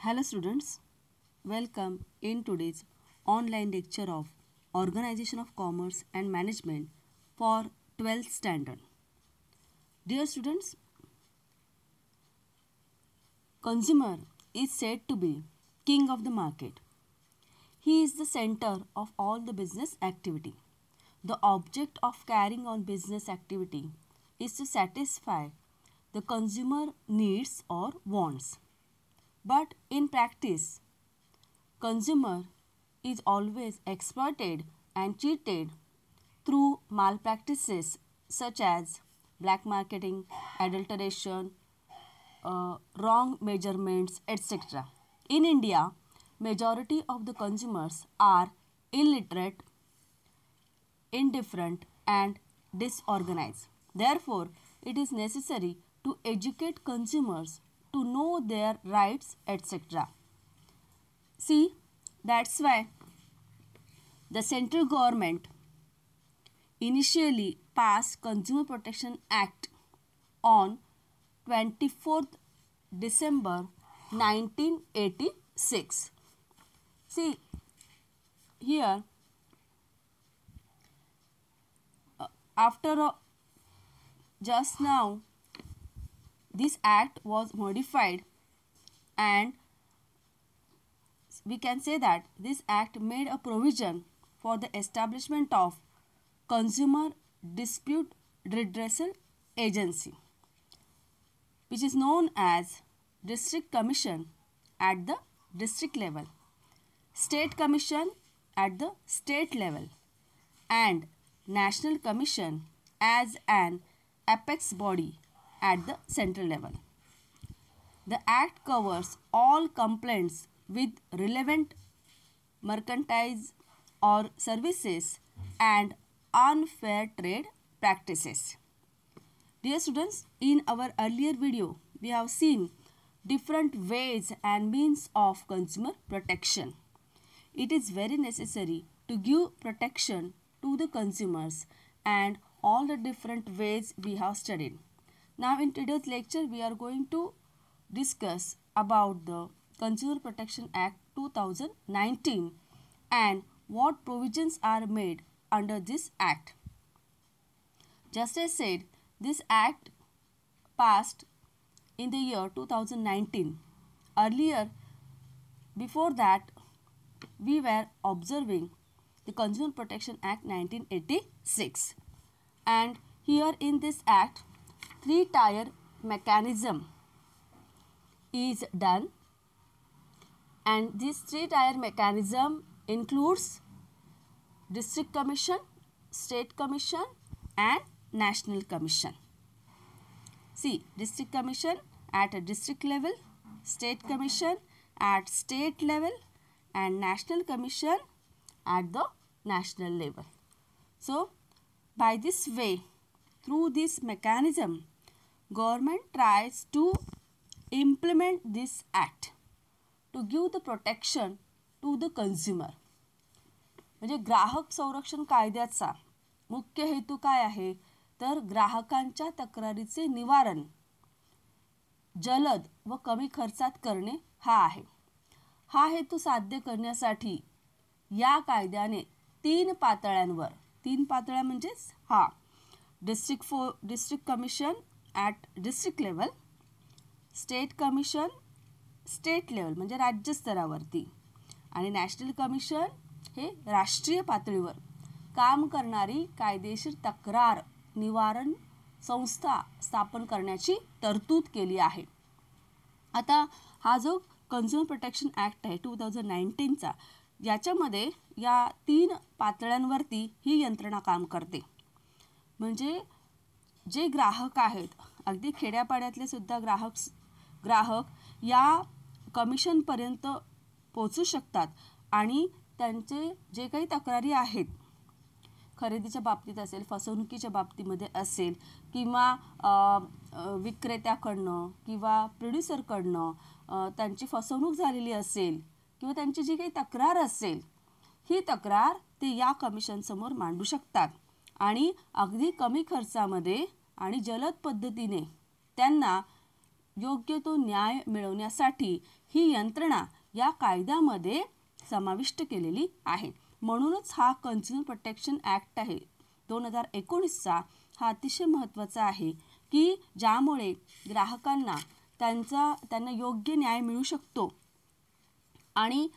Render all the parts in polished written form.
Hello students, welcome in today's online lecture of Organization of Commerce and Management for 12th standard. Dear students, consumer is said to be king of the market. He is the center of all the business activity. The object of carrying on business activity is to satisfy the consumer needs or wants. But in practice, consumer is always exploited and cheated through malpractices such as black marketing, adulteration, wrong measurements, etc. In India, majority of the consumers are illiterate, indifferent and disorganized. Therefore, it is necessary to educate consumers to know their rights, etc. See, that's why the central government initially passed Consumer Protection Act on 24th December 1986. See, here after just now this act was modified and we can say that this act made a provision for the establishment of Consumer Dispute Redressal Agency, which is known as District Commission at the district level, State Commission at the state level and National Commission as an apex body at the central level. The Act covers all complaints with relevant merchandise or services and unfair trade practices. Dear students, in our earlier video, we have seen different ways and means of consumer protection. It is very necessary to give protection to the consumers and all the different ways we have studied. Now in today's lecture, we are going to discuss about the Consumer Protection Act 2019 and what provisions are made under this act. Just as said, this act passed in the year 2019. Earlier, before that, we were observing the Consumer Protection Act 1986. And here in this act, three-tier mechanism is done, and this three-tier mechanism includes District Commission, State Commission and National Commission. See, District Commission at a district level, State Commission at state level and National Commission at the national level. So, by this way, through this mechanism, government tries to implement this act to give the protection to the consumer. म्हणजे ग्राहक संरक्षण कायद्याचा मुख्य हेतू काय आहे तर ग्राहकांच्या तक्रारीचे निवारण जलद व कमी खर्चात करणे हा आहे. हा हेतू साध्य करण्यासाठी या कायद्याने तीन पातळ्या म्हणजेच district commission at district level, state commission state level म्हणजे राज्य स्तरावरती आणि नॅशनल कमिशन हे राष्ट्रीय पातळीवर काम करणारी कायदेशीर तक्रार निवारण संस्था स्थापन करण्याची तरतूद केली आहे. आता हा जो कन्झ्युमर प्रोटेक्शन ॲक्ट आहे 2019चा, याच्यामध्ये या तीन पातळ्यांवरती ही यंत्रणा काम करते. म्हणजे जे ग्राहक आहेत, अगदी खेड्यापाड्यातले सुद्धा ग्राहक या कमिशनपर्यंत पोहोचू शकतात आणि त्यांचे जे काही तक्रारी आहेत, खरेदीच्या बाबतीत असेल, फसवणुकीच्या बाबतीमध्ये असेल किंवा विक्रेत्याकडनं किंवा प्रोड्युसरकडनं त्यांची फसवणूक झालेली असेल किंवा त्यांची जी काही तक्रार असेल, ही तक्रार ते या कमिशनसमोर मांडू शकतात आणि अगदी कमी खर्चामध्ये आणि जलद पद्धतीने त्यांना योग्य तो न्याय मिळवण्यासाठी ही यंत्रणा या कायद्यामध्ये समाविष्ट केलेली आहे. म्हणूनच हा कन्झ्युमर प्रोटेक्शन ॲक्ट आहे 2019चा हा अतिशय महत्त्वाचा आहे की ज्यामुळे ग्राहकांना त्यांना योग्य न्याय मिळू शकतो आणि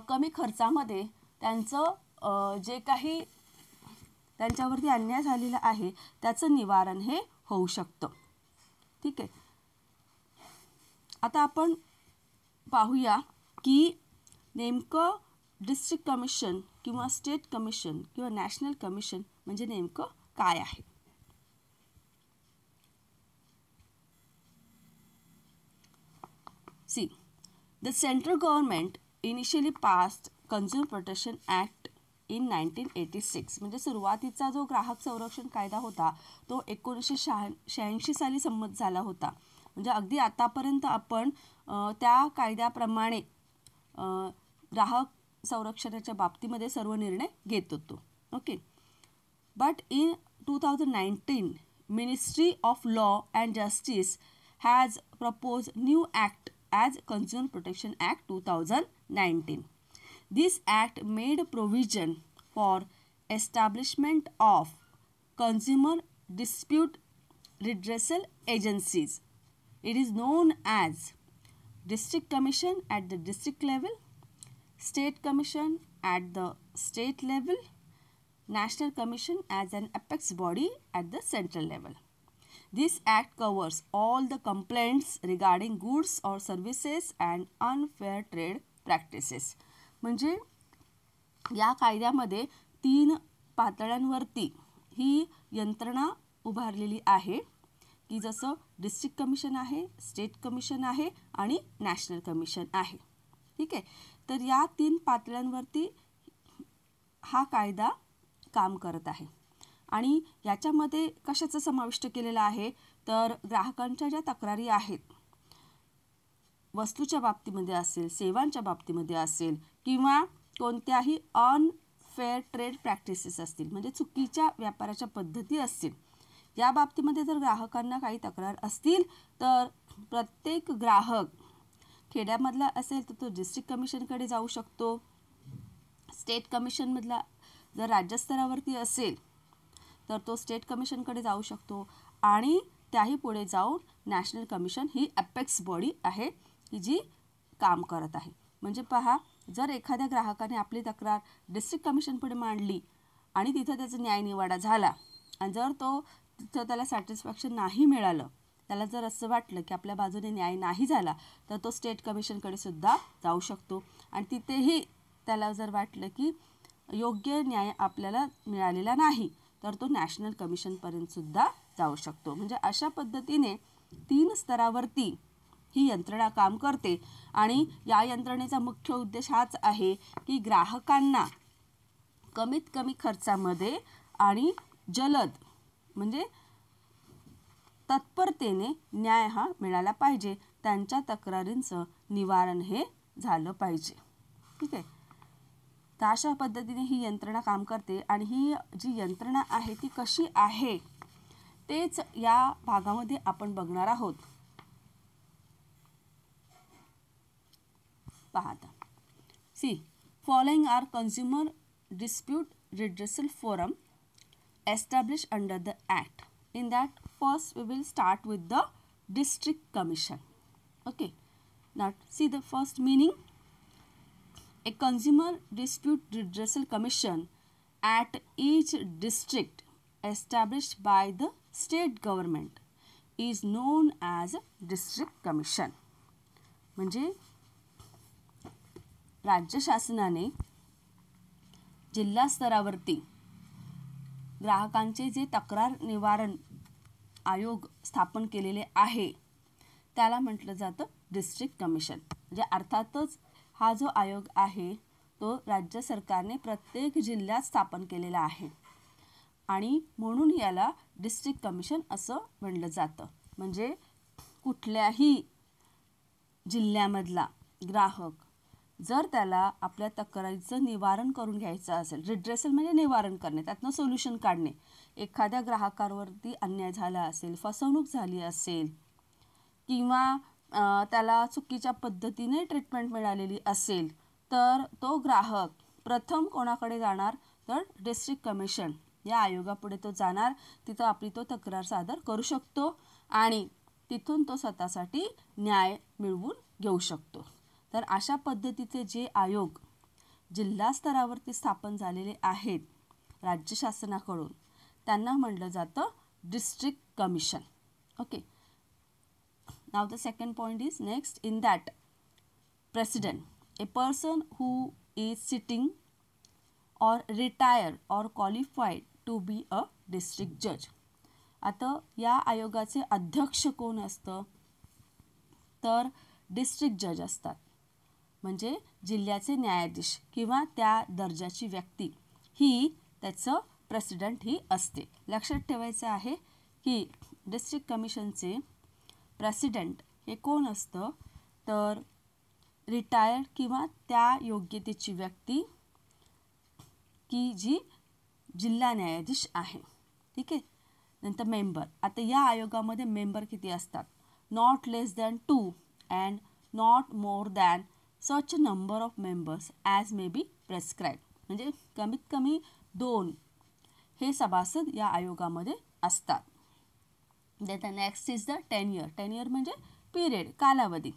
कमी खर्चामध्ये त्यांचं जे काही त्यांच्यावरती अन्याय झालेला आहे त्याचं निवारण हे होऊ शकतं. ठीक आहे. आता आपण पाहूया की नेमकं डिस्ट्रिक्ट कमिशन किंवा स्टेट कमिशन किंवा नॅशनल कमिशन म्हणजे नेमकं काय आहे. See, the central government initially passed Consumer Protection Act in 1986. म्हणजे सुरुवातीचा जो ग्राहक संरक्षण कायदा होता तो 1986 साली संमत झाला होता. म्हणजे अगदी आतापर्यंत आपण त्या कायद्याप्रमाणे ग्राहक संरक्षणाच्या बाबतीमध्ये सर्व निर्णय घेत होतो. Okay. But in 2019 Ministry of Law and Justice has proposed new act as Consumer Protection Act 2019. This act made provision for establishment of consumer dispute redressal agencies. It is known as District Commission at the district level, State Commission at the state level, National Commission as an apex body at the central level. This act covers all the complaints regarding goods or services and unfair trade practices. म्हणजे या कायद्यामध्ये 3 पातळ्यांवरती ही यंत्रणा उभारलेली आहे की जसं district commission आहे, state commission आहे आणि नॅशनल कमिशन आहे. ठीक आहे. तर या 3 पातळ्यांवरती हा कायदा काम करत आहे आणि याच्यामध्ये कशाचं समाविष्ट केलेलं आहे तर ग्राहकांच्या ज्या तक्रारी आहेत वस्तूच्या बाबतीमध्ये असेल, सेवांच्या बाबतीमध्ये असेल किंवा कोणत्याही अनफेअर ट्रेड प्रॅक्टिसेस असतील म्हणजे चुकीच्या व्यापाराच्या पद्धती असतील या बाबतीमध्ये जर ग्राहकांना काही तक्रार असतील तर प्रत्येक ग्राहक खेड्यामधला असेल तर तो डिस्ट्रिक्ट कमिशनकडे जाऊ शकतो. स्टेट कमिशनमधला जर राज्यस्तरावरती असेल तर तो स्टेट कमिशनकडे जाऊ शकतो आणि त्याही पुढे जाऊन नॅशनल कमिशन ही अपेक्स बॉडी आहे की जी काम करत आहे. म्हणजे पहा, जर एखाद्या ग्राहकाने आपली तक्रार डिस्ट्रिक्ट कमिशनपुढे मांडली आणि तिथं त्याचा न्यायनिवाडा झाला आणि जर तिथं त्याला सॅटिस्फॅक्शन नाही मिळालं, त्याला जर असं वाटलं की आपल्या बाजूने न्याय नाही झाला तर तो स्टेट कमिशनकडे सुद्धा जाऊ शकतो आणि तिथेही त्याला जर वाटलं की योग्य न्याय आपल्याला मिळालेला नाही तर तो नॅशनल कमिशनपर्यंत सुद्धा जाऊ शकतो. म्हणजे अशा पद्धतीने 3 स्तरावरती ही यंत्रणा काम करते आणि या यंत्रणेचा मुख्य उद्देश हाच आहे की ग्राहकांना कमीत कमी खर्चामध्ये आणि जलद म्हणजे तत्परतेने न्याय हा मिळाला पाहिजे, त्यांच्या तक्रारींचं निवारण हे झालं पाहिजे. ठीक आहे. तर अशा पद्धतीने ही यंत्रणा काम करते आणि ही जी यंत्रणा आहे ती कशी आहे तेच या भागामध्ये आपण बघणार आहोत. पाहता. See, following are consumer dispute redressal forum established under the act. In that, first we will start with the district commission. Okay. Now see the first meaning. A consumer dispute redressal commission at each district established by the state government is known as district commission. म्हणजे राज्य शासनाने जिल्हा स्तरावरती ग्राहकांचे जे तक्रार निवारण आयोग स्थापन केलेले आहे त्याला म्हटलं जातं डिस्ट्रिक्ट कमिशन. म्हणजे अर्थातच हा जो आयोग आहे तो राज्य सरकारने प्रत्येक जिल्ह्यात स्थापन केलेला आहे आणि म्हणून याला डिस्ट्रिक्ट कमिशन असं म्हणलं जातं. म्हणजे कुठल्याही जिल्ह्यामधला ग्राहक जर त्याला आपल्या तक्रारीचं निवारण करून घ्यायचं असेल, रिड्रेसल म्हणजे निवारण करणे, त्यातनं सोल्युशन काढणे, एखाद्या ग्राहकावरती अन्याय झाला असेल, फसवणूक झाली असेल किंवा त्याला चुकीच्या पद्धतीने ट्रीटमेंट मिळालेली असेल तर तो ग्राहक प्रथम कोणाकडे जाणार तर डिस्ट्रिक्ट कमिशन या आयोगापुढे तो जाणार. तिथं आपली तो तक्रार सादर करू शकतो आणि तिथून तो स्वतःसाठी न्याय मिळवून घेऊ शकतो. तर अशा पद्धतीचे जे आयोग जिल्हा स्तरावरती स्थापन झालेले आहेत राज्य शासनाकडून त्यांना म्हटलं जातं district commission. Okay. Now the second point is next in that president, a person who is sitting or retired or qualified to be a district judge. आता या आयोगाचे अध्यक्ष कोण असतं तर डिस्ट्रिक्ट जज असतात. म्हणजे जिल्ह्याचे न्यायाधीश किंवा त्या दर्जाची व्यक्ती ही त्याचं प्रेसिडेंट ही असते. लक्षात ठेवायचं आहे की डिस्ट्रिक्ट कमिशनचे प्रेसिडेंट हे कोण असतं तर रिटायर्ड किंवा त्या योग्यतेची व्यक्ती की जी जिल्हा न्यायाधीश आहे. ठीक आहे. नंतर मेंबर. आता या आयोगामध्ये मेंबर किती असतात not less than 2 and not more than such number of members as may be prescribe. म्हणजे कमीत कमी 2 हे सभासद या आयोगामध्ये असतात. Then the next is the tenure. Tenure म्हणजे period, कालावधी.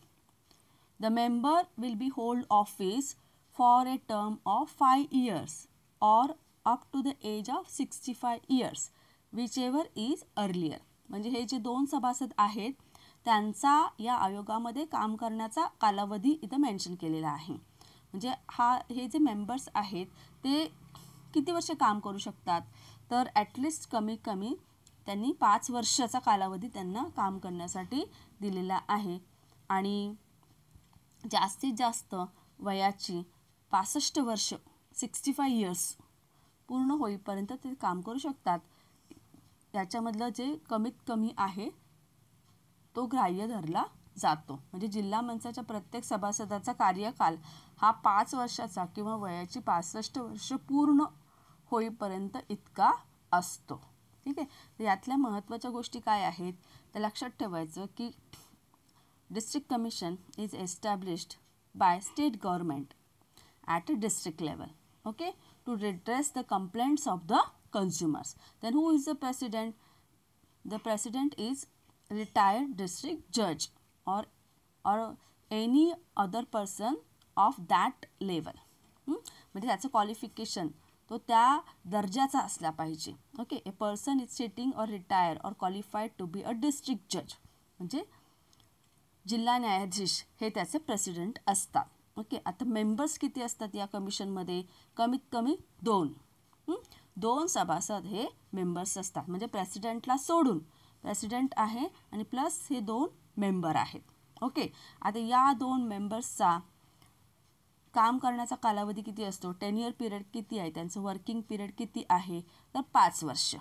The member will be hold office for a term of 5 years or up to the age of 65 years, whichever is earlier. म्हणजे हे जे 2 सभासद आहेत त्यांचा या आयोगामध्ये काम करण्याचा कालावधी इथं मेन्शन केलेला आहे. म्हणजे हे जे मेंबर्स आहेत ते किती वर्ष काम करू शकतात तर ॲटलिस्ट कमीत कमी त्यांनी 5 वर्षाचा कालावधी त्यांना काम करण्यासाठी दिलेला आहे. आणि जास्तीत जास्त वयाची 65 वर्ष 65 इयर्स पूर्ण होईपर्यंत ते काम करू शकतात. त्याच्यामधलं जे कमीत कमी आहे तो ग्राह्य धरला जातो. म्हणजे जिल्हा मंचाच्या प्रत्येक सभासदाचा कार्यकाल हा 5 वर्षाचा किंवा वयाची 65 वर्ष पूर्ण होईपर्यंत इतका असतो. ठीक आहे. तर यातल्या महत्त्वाच्या गोष्टी काय आहेत तर लक्षात ठेवायचं की district commission is established by state government at a district level. Okay. To redress the complaints of the consumers. Then who is the president? The president is retired district judge or any other person of that level. म्हणजे त्याचं qualification तो त्या दर्जाचा असला पाहिजे. Okay. A person is sitting or retire or qualified to be a district जज. म्हणजे जिल्हा न्यायाधीश हे त्याचे प्रेसिडेंट असतात. ओके. आता मेंबर्स किती असतात या कमिशनमध्ये कमीत कमी 2 सभासद हे मेंबर्स असतात. म्हणजे प्रेसिडेंटला सोडून प्रेसिडेंट आहे आणि प्लस हे 2 मेंबर आहेत. ओके. आता या 2 मेंबर्सचा काम करण्याचा कालावधी किती असतो टेन्युअर पिरियड किती आहे त्यांचं वर्किंग पिरियड किती आहे तर 5 वर्ष.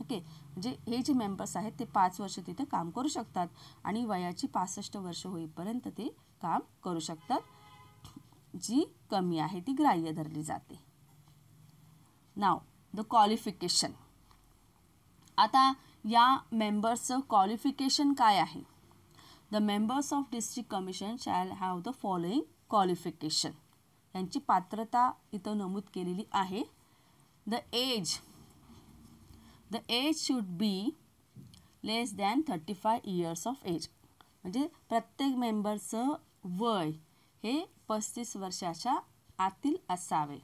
ओके. म्हणजे हे जे मेंबर्स आहेत ते 5 वर्ष तिथे काम करू शकतात आणि वयाची 65 वर्ष होईपर्यंत ते काम करू शकतात. जी कमी आहे ती ग्राह्य धरली जाते. Now the qualification. आता या मेंबर्सचं क्वालिफिकेशन काय आहे. The members of district commission shall have the following qualification. यांची पात्रता इथं नमूद केलेली आहे. The age should be less than 35 years of age. म्हणजे प्रत्येक मेंबरचं वय हे 35 वर्षाच्या आतील असावे.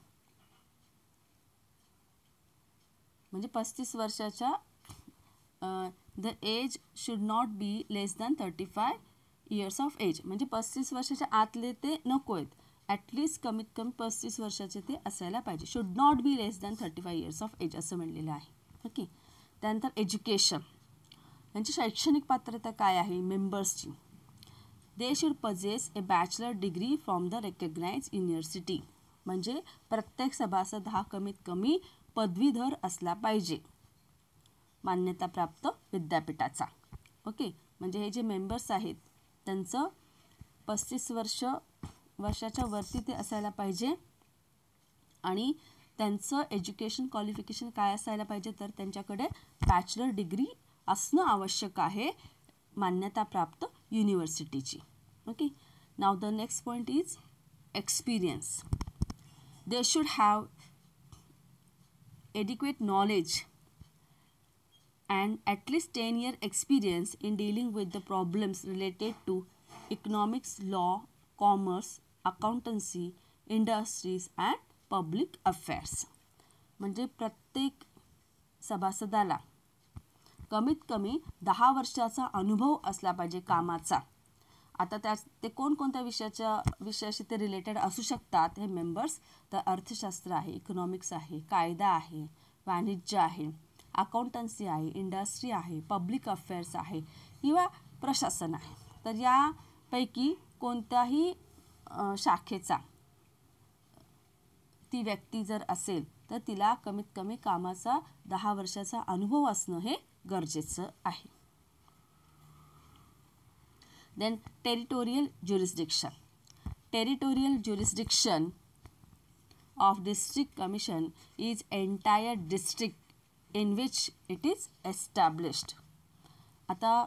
म्हणजे 35 वर्षाच्या the age should not be less than 35 years of age. म्हणजे 35 वर्षाच्या आतले ते नको आहेत. ॲटलिस्ट कमीत कमी 35 वर्षाचे ते असायला पाहिजे. Should not be less than 35 years of age असं म्हणलेलं आहे. ओके. त्यानंतर एज्युकेशन. यांची शैक्षणिक पात्रता काय आहे मेंबर्सची. They should possess a bachelor degree from the recognise university. म्हणजे प्रत्येक सभासद हा कमीत कमी पदवीधर असला पाहिजे मान्यताप्राप्त विद्यापीठाचा. ओके. म्हणजे हे जे मेंबर्स आहेत त्यांचं 35 वर्षाच्या वरती ते असायला पाहिजे आणि त्यांचं एज्युकेशन क्वालिफिकेशन काय असायला पाहिजे तर त्यांच्याकडे बॅचलर डिग्री असणं आवश्यक आहे मान्यताप्राप्त युनिव्हर्सिटीची. Okay. Now the next point is experience. They should have adequate knowledge and at least 10-year experience in dealing with the problems related to economics, law, commerce, accountancy, industries and public affairs. म्हणजे प्रत्येक सभासदाला कमीत कमी 10 वर्षाचा अनुभव असला पाहिजे कामाचा. आता ते कोणकोणत्या विषयाशी ते रिलेटेड असू शकतात हे मेंबर्स. तर अर्थशास्त्र आहे, इकॉनॉमिक्स आहे, कायदा आहे, वाणिज्य आहे, अकाउंटन्सी आहे, इंडस्ट्री आहे, पब्लिक अफेअर्स आहे किंवा प्रशासन आहे. तर यापैकी कोणत्याही शाखेचा ती व्यक्ती जर असेल तर तिला कमीत कमी कामाचा 10 वर्षाचा अनुभव असणं हे गरजेचं आहे. Then territorial jurisdiction. Territorial jurisdiction of district commission is entire district in which it is established. आता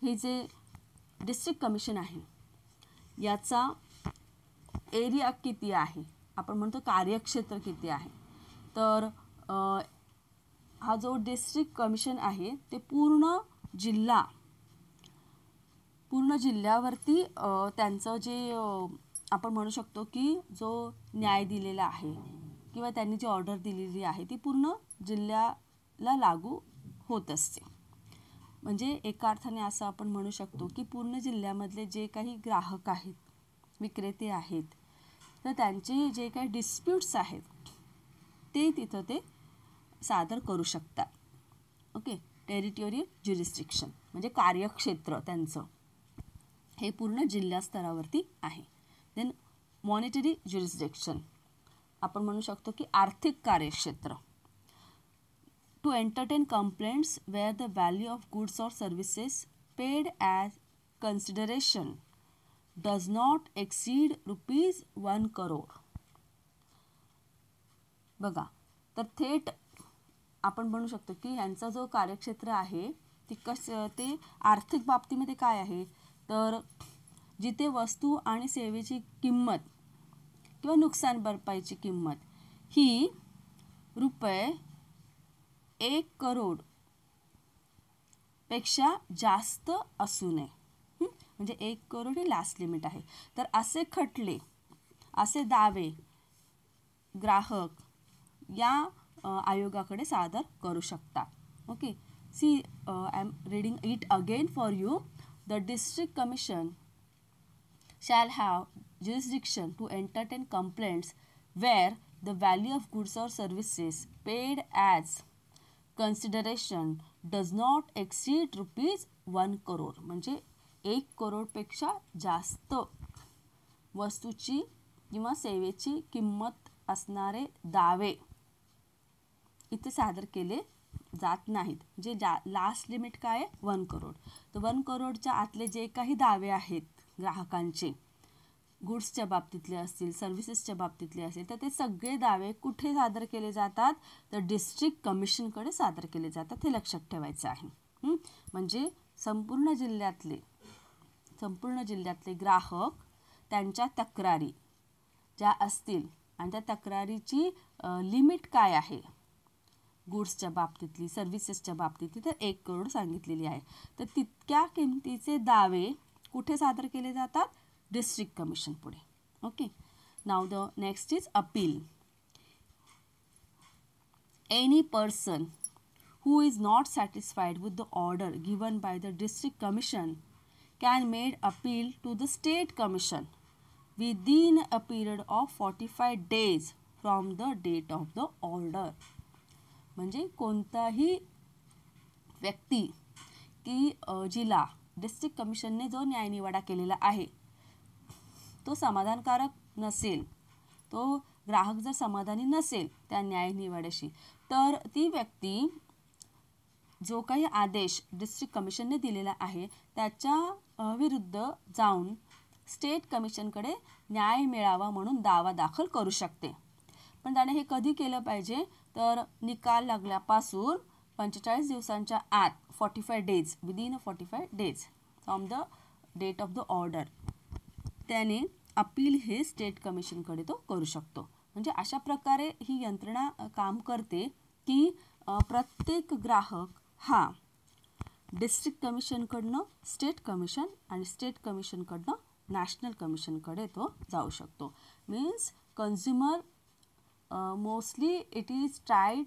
हे जे डिस्ट्रिक्ट कमिशन आहे याचा एरिया किती आहे, आपण म्हणतो कार्यक्षेत्र किती आहे. तर हा जो डिस्ट्रिक्ट कमिशन आहे ते पूर्ण जिल्ह्यावरती त्यांचं जे आपण म्हणू शकतो की जो न्याय दिलेला आहे किंवा त्यांनी जी ऑर्डर दिलेली आहे ती पूर्ण जिल्ह्याला लागू होत असते. म्हणजे एका अर्थाने असं आपण म्हणू शकतो की पूर्ण जिल्ह्यामधले जे काही ग्राहक आहेत, विक्रेते आहेत, तर त्यांचे जे काही डिस्प्यूट्स आहेत ते तिथं ते सादर करू शकतात. ओके. टेरिटोरियल ज्युरिस्डिक्शन म्हणजे कार्यक्षेत्र त्यांचं हे पूर्ण जिल्हा स्तरावरती आहे. देन मॉनिटरी ज्युरिस्डिक्शन आपण म्हणू शकतो की आर्थिक कार्यक्षेत्र. To entertain complaints where the value of goods or services paid as consideration does not exceed ₹1 crore. बघा, तर थेट आपण म्हणू शकतो की यांचा जो कार्यक्षेत्र आहे ते आर्थिक बाबतीमध्ये काय आहे, तर जिथे वस्तू आणि सेवेची किंमत किंवा नुकसान भरपाईची किंमत ही ₹1 crore पेक्षा जास्त असू नये. म्हणजे 1 crore ही लास्ट लिमिट आहे. तर असे खटले, असे दावे ग्राहक या आयोगाकडे सादर करू शकतात. Okay. See I am reading it again for you. The district commission shall have jurisdiction to entertain complaints where the value of goods or services paid as consideration does not exceed ₹1 crore. म्हणजे 1 crore पेक्षा जास्त वस्तूची किंवा सेवेची किंमत असणारे दावे इथे सादर केले जात नाहीत. जे लास्ट लिमिट काय आहे 1 crore. तर 1 crore आतले जे काही दावे आहेत ग्राहकांचे, गुड्सच्या बाबतीतले असतील, सर्व्हिसेसच्या बाबतीतले असतील, तर ते सगळे दावे कुठे सादर केले जातात, तर डिस्ट्रिक्ट कमिशनकडे सादर केले जातात. हे लक्षात ठेवायचं आहे. म्हणजे संपूर्ण जिल्ह्यातले ग्राहक त्यांच्या तक्रारी ज्या असतील आणि त्या तक्रारीची लिमिट काय आहे गुड्सच्या बाबतीतली, सर्व्हिसेसच्या बाबतीतली, तर 1 crore सांगितलेली आहे. तर तितक्या किमतीचे दावे कुठे सादर केले जातात, डिस्ट्रिक्ट कमिशन पुढे. Okay. Now the next is appeal. Any person who is not satisfied with the order given by the district commission can make appeal to the state commission within a period of 45 days from the date of the order. म्हणजे कोणताही व्यक्ती की जिला district कमिशनने जो न्यायनिवाडा केलेला आहे तो समाधानकारक नसेल, तो ग्राहक जर समाधानी नसेल त्या न्यायनिवाड्याशी, तर ती व्यक्ती जो काही आदेश डिस्ट्रिक्ट कमिशनने दिलेला आहे त्याच्या विरुद्ध जाऊन स्टेट कमिशनकडे न्याय मिळावा म्हणून दावा दाखल करू शकते. पण त्याने हे कधी केलं पाहिजे, तर निकाल लागल्यापासून 45 दिवसांच्या आत, 45 days, within 45 days from the date of the order, त्याने अपील हे स्टेट कमिशनकडे तो करू शकतो. म्हणजे अशा प्रकारे ही यंत्रणा काम करते की प्रत्येक ग्राहक हा डिस्ट्रिक्ट कमिशनकडनं स्टेट कमिशन आणि स्टेट कमिशनकडनं नॅशनल कमिशनकडे तो जाऊ शकतो. Means consumer mostly it is tried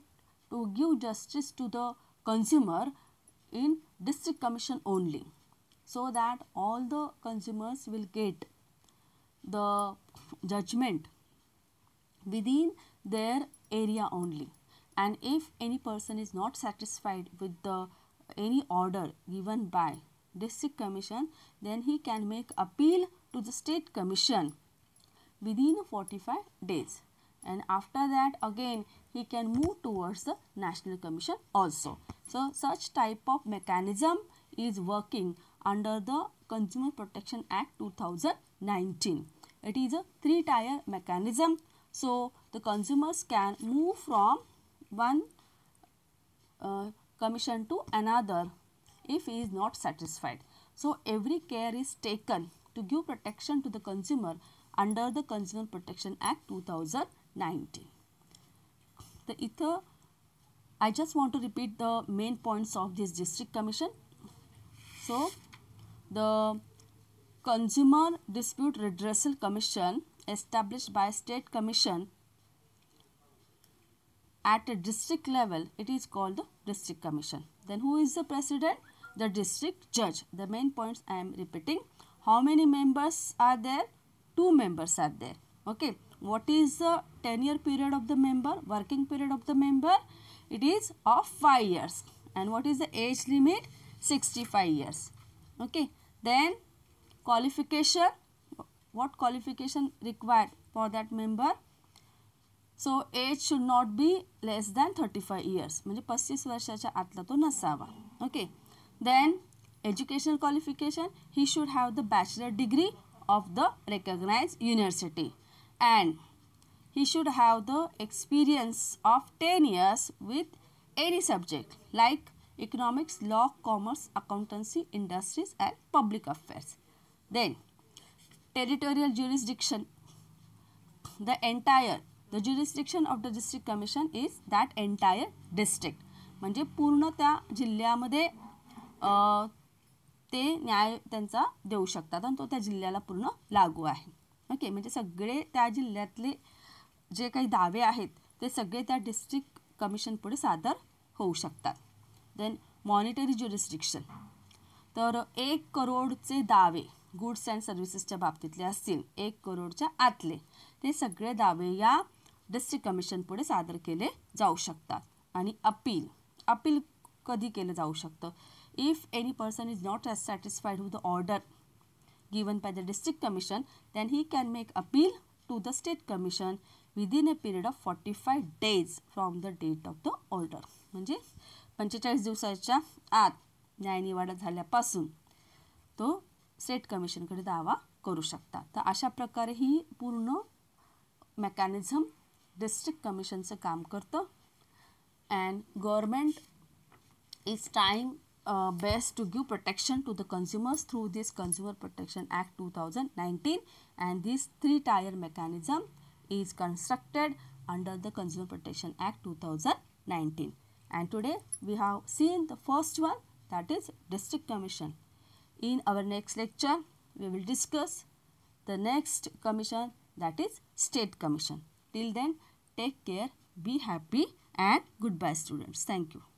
to give justice to the consumer in district commission only, so that all the consumers will get the judgment within their area only. And if any person is not satisfied with the any order given by district commission, then he can make appeal to the state commission within 45 days, and after that again he can move towards the national commission also. So such type of mechanism is working under the Consumer Protection Act 2019. It is a 3-tier mechanism, so the consumers can move from one commission to another if he is not satisfied. So every care is taken to give protection to the consumer under the Consumer Protection Act 2019. The ether, I just want to repeat the main points of this district commission. So the Consumer Dispute Redressal Commission established by state commission at a district level, it is called the district commission. Then who is the president? The district judge. The main points I am repeating. How many members are there? 2 members are there. Okay. What is the tenure period of the member? Working period of the member? It is of 5 years. And what is the age limit? 65 years. Okay. Then qualification. What qualification required for that member? So age should not be less than 35 years. म्हणजे 35 वर्षाच्या आतला तो नसावा. Okay. Then educational qualification. He should have the bachelor degree of the recognized university, and he should have the experience of 10 years with any subject like economics, law, commerce, accountancy, industries and public affairs. Then territorial jurisdiction. The jurisdiction of the district commission is that entire district. म्हणजे पूर्ण त्या जिल्ह्यामध्ये ते न्याय त्यांचा देऊ शकतात आणि तो त्या जिल्ह्याला पूर्ण लागू आहे. ओके. म्हणजे सगळे त्या जिल्ह्यातले जे काही दावे आहेत ते सगळे त्या डिस्ट्रिक्ट कमिशन पुढे सादर होऊ शकतात. Then monetary jurisdiction. तर 1 करोडचे दावे गुड्स अँड सर्व्हिसेसच्या बाबतीतले असतील, 1 करोडच्या आतले, ते सगळे दावे या डिस्ट्रिक्ट कमिशन पुढे सादर केले जाऊ शकतात. आणि अपील कधी केलं जाऊ शकतं? If any person is not as satisfied with the order given by the district commission, then he can make appeal to the state commission within a period of 45 days from the date of the order. म्हणजे 45 दिवसाच्या आत न्यायनिवाडा झाल्यापासून तो state कमिशनकडे दावा करू शकतात. तर अशा प्रकारे ही पूर्ण मेकॅनिझम डिस्ट्रिक्ट कमिशनचं काम करतं. And government is trying best to give protection to the consumers through this Consumer Protection Act 2019, and this 3-tier mechanism is constructed under the Consumer Protection Act 2019. And today we have seen the first one, that is District Commission. In our next lecture we will discuss the next commission, that is State Commission. Till then, take care, be happy and goodbye students. Thank you.